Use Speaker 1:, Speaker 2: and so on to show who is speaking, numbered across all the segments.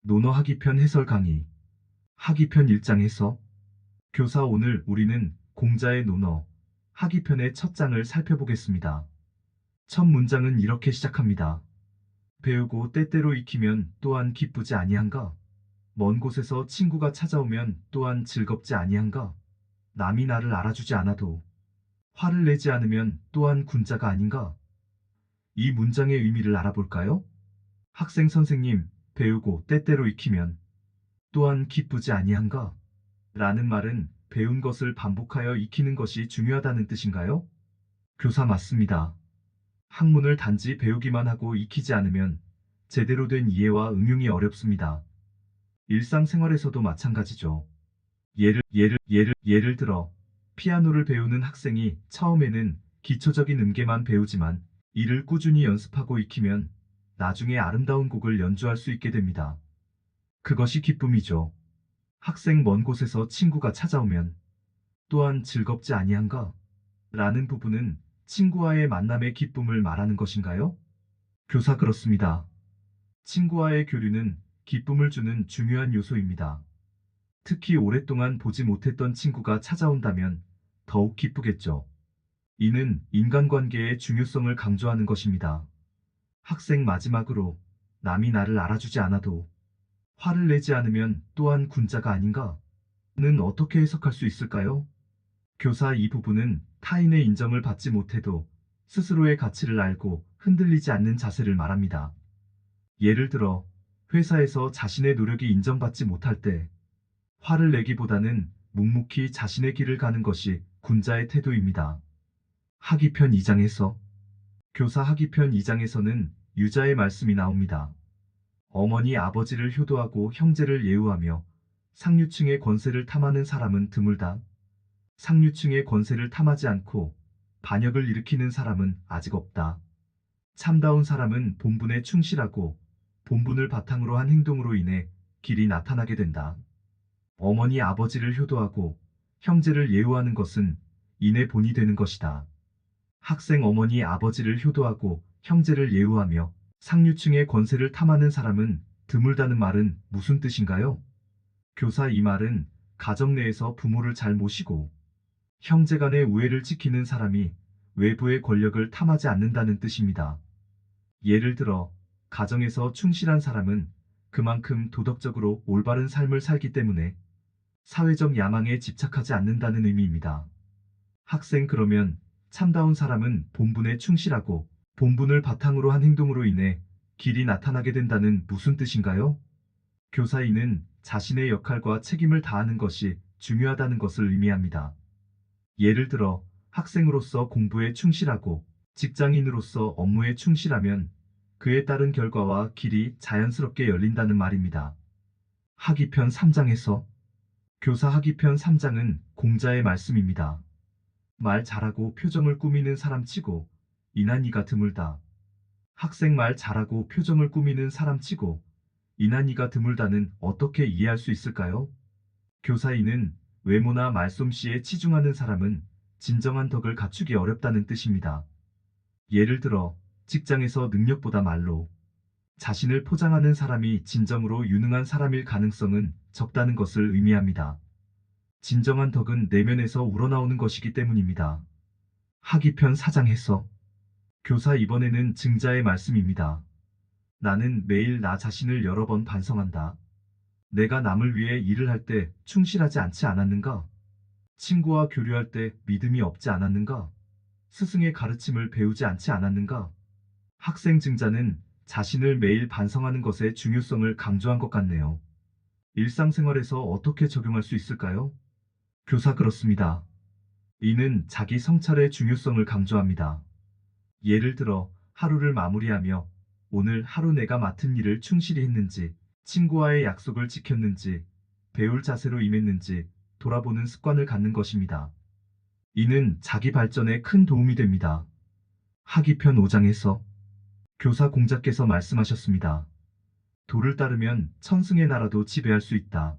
Speaker 1: 논어 하기편 해설 강의. 하기편 1장 해서. 교사 오늘 우리는 공자의 논어 하기편의 첫 장을 살펴보겠습니다. 첫 문장은 이렇게 시작합니다. 배우고 때때로 익히면 또한 기쁘지 아니한가? 먼 곳에서 친구가 찾아오면 또한 즐겁지 아니한가? 남이 나를 알아주지 않아도 화를 내지 않으면 또한 군자가 아닌가? 이 문장의 의미를 알아볼까요? 학생 선생님, 배우고 때때로 익히면 또한 기쁘지 아니한가? 라는 말은 배운 것을 반복하여 익히는 것이 중요하다는 뜻인가요? 교사 맞습니다. 학문을 단지 배우기만 하고 익히지 않으면 제대로 된 이해와 응용이 어렵습니다. 일상생활에서도 마찬가지죠. 예를 들어 피아노를 배우는 학생이 처음에는 기초적인 음계만 배우지만 이를 꾸준히 연습하고 익히면 나중에 아름다운 곡을 연주할 수 있게 됩니다. 그것이 기쁨이죠. 학생 먼 곳에서 친구가 찾아오면 또한 즐겁지 아니한가? 라는 부분은 친구와의 만남의 기쁨을 말하는 것인가요? 교사 그렇습니다. 친구와의 교류는 기쁨을 주는 중요한 요소입니다. 특히 오랫동안 보지 못했던 친구가 찾아온다면 더욱 기쁘겠죠. 이는 인간관계의 중요성을 강조하는 것입니다. 학생 마지막으로 남이 나를 알아주지 않아도 화를 내지 않으면 또한 군자가 아닌가? 는 어떻게 해석할 수 있을까요? 교사 이 부분은 타인의 인정을 받지 못해도 스스로의 가치를 알고 흔들리지 않는 자세를 말합니다. 예를 들어 회사에서 자신의 노력이 인정받지 못할 때 화를 내기보다는 묵묵히 자신의 길을 가는 것이 군자의 태도입니다. 하기편 2장에서. 교사 하기편 2장에서는 유자의 말씀이 나옵니다. 어머니 아버지를 효도하고 형제를 예우하며 상류층의 권세를 탐하는 사람은 드물다. 상류층의 권세를 탐하지 않고 반역을 일으키는 사람은 아직 없다. 참다운 사람은 본분에 충실하고 본분을 바탕으로 한 행동으로 인해 길이 나타나게 된다. 어머니 아버지를 효도하고 형제를 예우하는 것은 인의 본이 되는 것이다. 학생 어머니 아버지를 효도하고 형제를 예우하며 상류층의 권세를 탐하는 사람은 드물다는 말은 무슨 뜻인가요? 교사 이 말은 가정 내에서 부모를 잘 모시고 형제 간의 우애를 지키는 사람이 외부의 권력을 탐하지 않는다는 뜻입니다. 예를 들어 가정에서 충실한 사람은 그만큼 도덕적으로 올바른 삶을 살기 때문에 사회적 야망에 집착하지 않는다는 의미입니다. 학생 그러면 참다운 사람은 본분에 충실하고 본분을 바탕으로 한 행동으로 인해 길이 나타나게 된다는 무슨 뜻인가요? 교사인은 자신의 역할과 책임을 다하는 것이 중요하다는 것을 의미합니다. 예를 들어 학생으로서 공부에 충실하고 직장인으로서 업무에 충실하면 그에 따른 결과와 길이 자연스럽게 열린다는 말입니다. 하기편 3장에서. 교사 하기편 3장은 공자의 말씀입니다. 말 잘하고 표정을 꾸미는 사람 치고 인한이가 드물다. 학생 말 잘하고 표정을 꾸미는 사람 치고 인한이가 드물다는 어떻게 이해할 수 있을까요? 교사인은 외모나 말솜씨에 치중하는 사람은 진정한 덕을 갖추기 어렵다는 뜻입니다. 예를 들어 직장에서 능력보다 말로 자신을 포장하는 사람이 진정으로 유능한 사람일 가능성은 적다는 것을 의미합니다. 진정한 덕은 내면에서 우러나오는 것이기 때문입니다. 하기편 4장에서. 교사 이번에는 증자의 말씀입니다. 나는 매일 나 자신을 여러 번 반성한다. 내가 남을 위해 일을 할 때 충실하지 않지 않았는가? 친구와 교류할 때 믿음이 없지 않았는가? 스승의 가르침을 배우지 않지 않았는가? 학생 증자는 자신을 매일 반성하는 것의 중요성을 강조한 것 같네요. 일상생활에서 어떻게 적용할 수 있을까요? 교사 그렇습니다. 이는 자기 성찰의 중요성을 강조합니다. 예를 들어 하루를 마무리하며 오늘 하루 내가 맡은 일을 충실히 했는지, 친구와의 약속을 지켰는지, 배울 자세로 임했는지 돌아보는 습관을 갖는 것입니다. 이는 자기 발전에 큰 도움이 됩니다. 하기편 5장에서. 교사 공자께서 말씀하셨습니다. 도를 따르면 천승의 나라도 지배할 수 있다.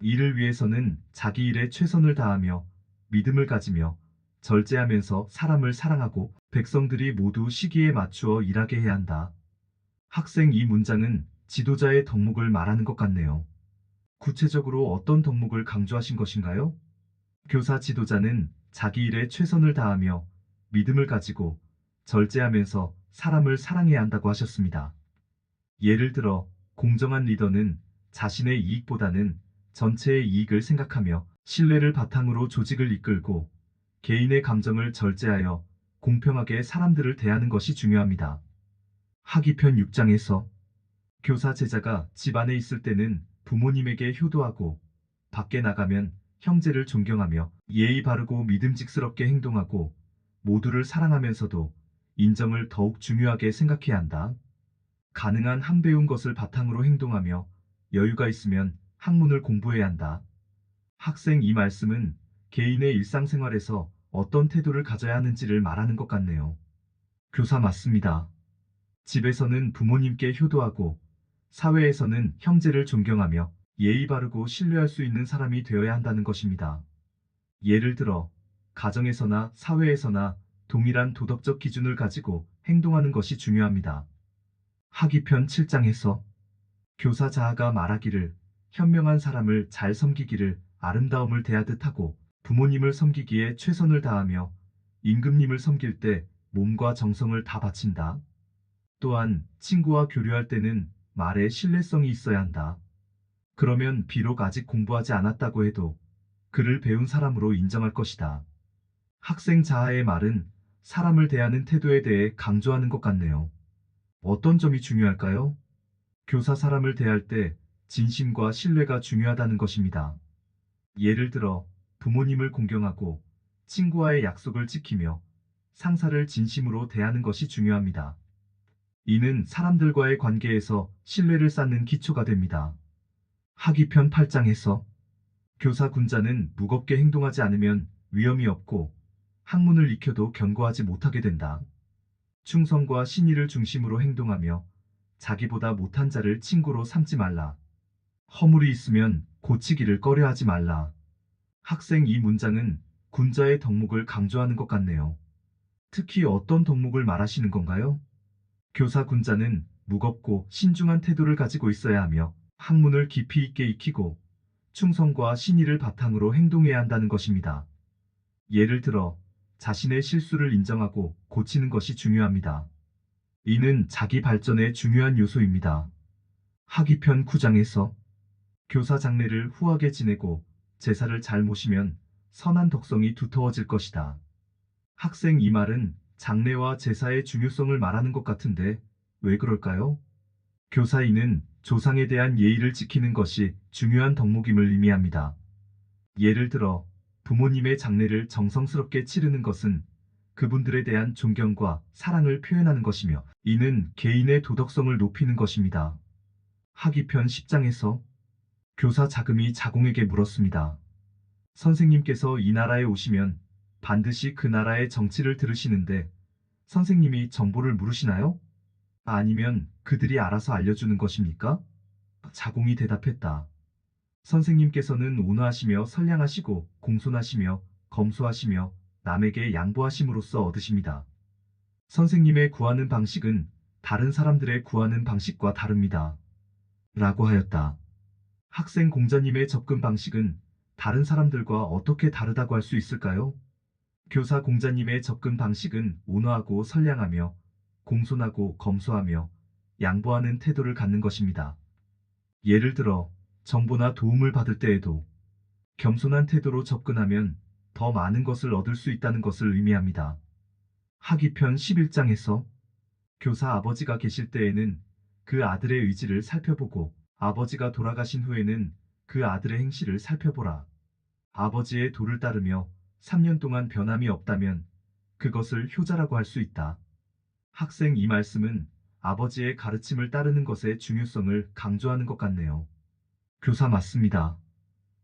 Speaker 1: 이를 위해서는 자기 일에 최선을 다하며 믿음을 가지며 절제하면서 사람을 사랑하고 백성들이 모두 시기에 맞추어 일하게 해야 한다. 학생 이 문장은 지도자의 덕목을 말하는 것 같네요. 구체적으로 어떤 덕목을 강조하신 것인가요? 교사 지도자는 자기 일에 최선을 다하며 믿음을 가지고 절제하면서 사람을 사랑해야 한다고 하셨습니다. 예를 들어, 공정한 리더는 자신의 이익보다는 전체의 이익을 생각하며 신뢰를 바탕으로 조직을 이끌고 개인의 감정을 절제하여 공평하게 사람들을 대하는 것이 중요합니다. 하기편 6장에서 교사 제자가 집 안에 있을 때는 부모님에게 효도하고 밖에 나가면 형제를 존경하며 예의 바르고 믿음직스럽게 행동하고 모두를 사랑하면서도 인정을 더욱 중요하게 생각해야 한다. 가능한 한 배운 것을 바탕으로 행동하며 여유가 있으면 학문을 공부해야 한다. 학생 이 말씀은 개인의 일상생활에서 어떤 태도를 가져야 하는지를 말하는 것 같네요. 교사 맞습니다. 집에서는 부모님께 효도하고 사회에서는 형제를 존경하며 예의 바르고 신뢰할 수 있는 사람이 되어야 한다는 것입니다. 예를 들어, 가정에서나 사회에서나 동일한 도덕적 기준을 가지고 행동하는 것이 중요합니다. 하기편 7장에서 교사 자아가 말하기를 현명한 사람을 잘 섬기기를 아름다움을 대하듯 하고 부모님을 섬기기에 최선을 다하며 임금님을 섬길 때 몸과 정성을 다 바친다. 또한 친구와 교류할 때는 말에 신뢰성이 있어야 한다. 그러면 비록 아직 공부하지 않았다고 해도 그를 배운 사람으로 인정할 것이다. 학생 자아의 말은 사람을 대하는 태도에 대해 강조하는 것 같네요. 어떤 점이 중요할까요? 교사 사람을 대할 때 진심과 신뢰가 중요하다는 것입니다. 예를 들어 부모님을 공경하고 친구와의 약속을 지키며 상사를 진심으로 대하는 것이 중요합니다. 이는 사람들과의 관계에서 신뢰를 쌓는 기초가 됩니다. 하기편 8장에서 교사 군자는 무겁게 행동하지 않으면 위험이 없고 학문을 익혀도 견고하지 못하게 된다. 충성과 신의를 중심으로 행동하며 자기보다 못한 자를 친구로 삼지 말라. 허물이 있으면 고치기를 꺼려하지 말라. 학생 이 문장은 군자의 덕목을 강조하는 것 같네요. 특히 어떤 덕목을 말하시는 건가요? 교사 군자는 무겁고 신중한 태도를 가지고 있어야 하며 학문을 깊이 있게 익히고 충성과 신의를 바탕으로 행동해야 한다는 것입니다. 예를 들어 자신의 실수를 인정하고 고치는 것이 중요합니다. 이는 자기 발전의 중요한 요소입니다. 하기편 9장에서 교사 장례를 후하게 지내고 제사를 잘 모시면 선한 덕성이 두터워질 것이다. 학생 이 말은 장례와 제사의 중요성을 말하는 것 같은데 왜 그럴까요? 교사인은 조상에 대한 예의를 지키는 것이 중요한 덕목임을 의미합니다. 예를 들어 부모님의 장례를 정성스럽게 치르는 것은 그분들에 대한 존경과 사랑을 표현하는 것이며 이는 개인의 도덕성을 높이는 것입니다. 하기편 10장에서 교사 자금이 자공에게 물었습니다. 선생님께서 이 나라에 오시면 반드시 그 나라의 정치를 들으시는데 선생님이 정보를 물으시나요? 아니면 그들이 알아서 알려주는 것입니까? 자공이 대답했다. 선생님께서는 온화하시며 선량하시고 공손하시며 검소하시며 남에게 양보하심으로써 얻으십니다. 선생님의 구하는 방식은 다른 사람들의 구하는 방식과 다릅니다. 라고 하였다. 학생 공자님의 접근 방식은 다른 사람들과 어떻게 다르다고 할 수 있을까요? 교사 공자님의 접근 방식은 온화하고 선량하며 공손하고 검소하며 양보하는 태도를 갖는 것입니다. 예를 들어 정보나 도움을 받을 때에도 겸손한 태도로 접근하면 더 많은 것을 얻을 수 있다는 것을 의미합니다. 하기편 11장에서 교사 아버지가 계실 때에는 그 아들의 의지를 살펴보고 아버지가 돌아가신 후에는 그 아들의 행실을 살펴보라. 아버지의 도를 따르며 3년 동안 변함이 없다면 그것을 효자라고 할 수 있다. 학생 이 말씀은 아버지의 가르침을 따르는 것의 중요성을 강조하는 것 같네요. 교사 맞습니다.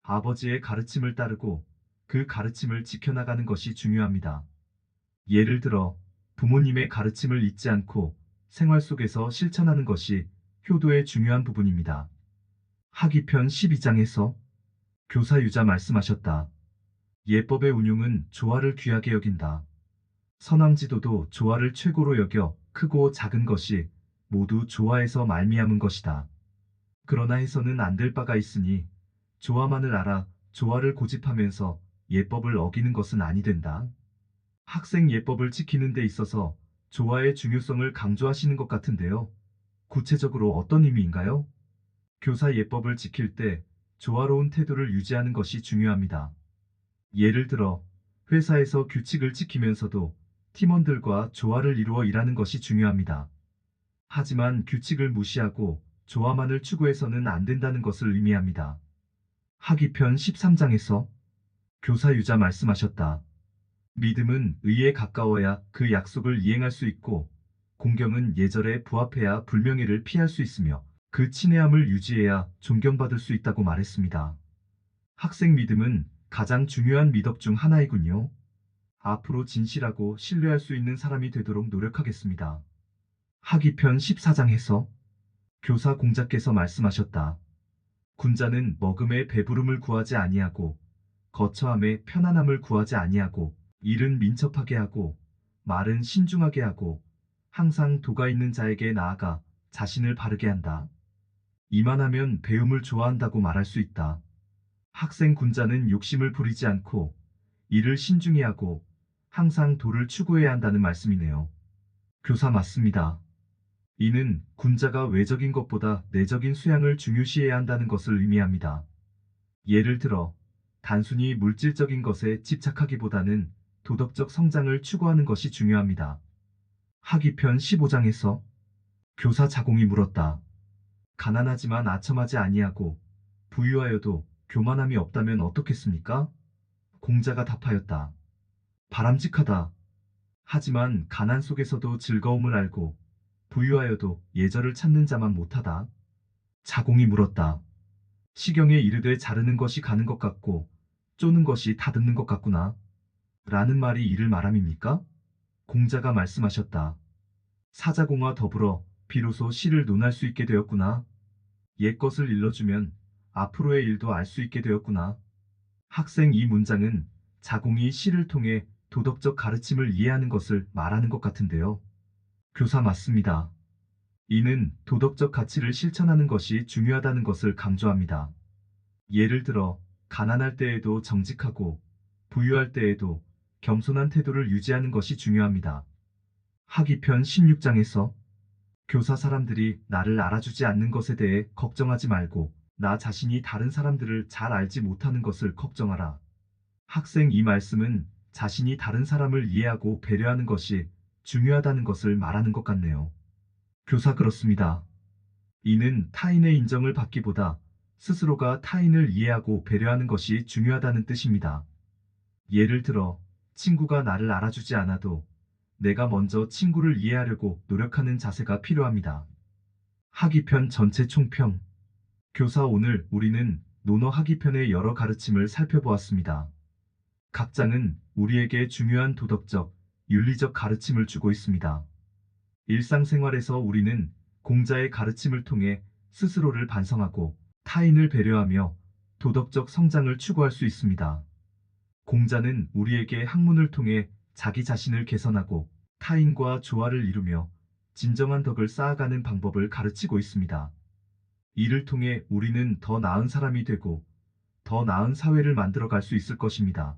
Speaker 1: 아버지의 가르침을 따르고 그 가르침을 지켜나가는 것이 중요합니다. 예를 들어 부모님의 가르침을 잊지 않고 생활 속에서 실천하는 것이 효도의 중요한 부분입니다. 하기편 12장에서 교사 유자 말씀하셨다. 예법의 운용은 조화를 귀하게 여긴다. 선왕지도도 조화를 최고로 여겨 크고 작은 것이 모두 조화에서 말미암은 것이다. 그러나 해서는 안 될 바가 있으니 조화만을 알아 조화를 고집하면서 예법을 어기는 것은 아니 된다. 학생 예법을 지키는 데 있어서 조화의 중요성을 강조하시는 것 같은데요. 구체적으로 어떤 의미인가요? 교사 예법을 지킬 때 조화로운 태도를 유지하는 것이 중요합니다. 예를 들어 회사에서 규칙을 지키면서도 팀원들과 조화를 이루어 일하는 것이 중요합니다. 하지만 규칙을 무시하고 조화만을 추구해서는 안 된다는 것을 의미합니다. 하기편 13장에서 교사 유자 말씀하셨다. 믿음은 의에 가까워야 그 약속을 이행할 수 있고 공경은 예절에 부합해야 불명예를 피할 수 있으며 그 친애함을 유지해야 존경받을 수 있다고 말했습니다. 학생 믿음은 가장 중요한 미덕 중 하나이군요. 앞으로 진실하고 신뢰할 수 있는 사람이 되도록 노력하겠습니다. 하기편 14장에서 교사 공자께서 말씀하셨다. 군자는 먹음에 배부름을 구하지 아니하고 거처함에 편안함을 구하지 아니하고 일은 민첩하게 하고 말은 신중하게 하고 항상 도가 있는 자에게 나아가 자신을 바르게 한다. 이만하면 배움을 좋아한다고 말할 수 있다. 학생 군자는 욕심을 부리지 않고 일을 신중히 하고 항상 도를 추구해야 한다는 말씀이네요. 교사 맞습니다. 이는 군자가 외적인 것보다 내적인 수양을 중요시해야 한다는 것을 의미합니다. 예를 들어 단순히 물질적인 것에 집착하기보다는 도덕적 성장을 추구하는 것이 중요합니다. 하기편 15장에서 교사 자공이 물었다. 가난하지만 아첨하지 아니하고 부유하여도 교만함이 없다면 어떻겠습니까? 공자가 답하였다. 바람직하다. 하지만 가난 속에서도 즐거움을 알고 부유하여도 예절을 찾는 자만 못하다. 자공이 물었다. 시경에 이르되 자르는 것이 가는 것 같고 쪼는 것이 다듬는 것 같구나. 라는 말이 이를 말함입니까? 공자가 말씀하셨다. 사자공과 더불어 비로소 시를 논할 수 있게 되었구나. 옛것을 일러주면 앞으로의 일도 알 수 있게 되었구나. 학생 이 문장은 자공이 시를 통해 도덕적 가르침을 이해하는 것을 말하는 것 같은데요. 교사 맞습니다. 이는 도덕적 가치를 실천하는 것이 중요하다는 것을 강조합니다. 예를 들어 가난할 때에도 정직하고 부유할 때에도 겸손한 태도를 유지하는 것이 중요합니다. 하기편 16장에서 교사 사람들이 나를 알아주지 않는 것에 대해 걱정하지 말고 나 자신이 다른 사람들을 잘 알지 못하는 것을 걱정하라. 학생 이 말씀은 자신이 다른 사람을 이해하고 배려하는 것이 중요하다는 것을 말하는 것 같네요. 교사 그렇습니다. 이는 타인의 인정을 받기보다 스스로가 타인을 이해하고 배려하는 것이 중요하다는 뜻입니다. 예를 들어 친구가 나를 알아주지 않아도 내가 먼저 친구를 이해하려고 노력하는 자세가 필요합니다. 하기편 전체 총평. 교사 오늘 우리는 논어 하기편의 여러 가르침을 살펴보았습니다. 각 장은 우리에게 중요한 도덕적, 윤리적 가르침을 주고 있습니다. 일상생활에서 우리는 공자의 가르침을 통해 스스로를 반성하고 타인을 배려하며 도덕적 성장을 추구할 수 있습니다. 공자는 우리에게 학문을 통해 자기 자신을 개선하고 타인과 조화를 이루며 진정한 덕을 쌓아가는 방법을 가르치고 있습니다. 이를 통해 우리는 더 나은 사람이 되고 더 나은 사회를 만들어 갈 수 있을 것입니다.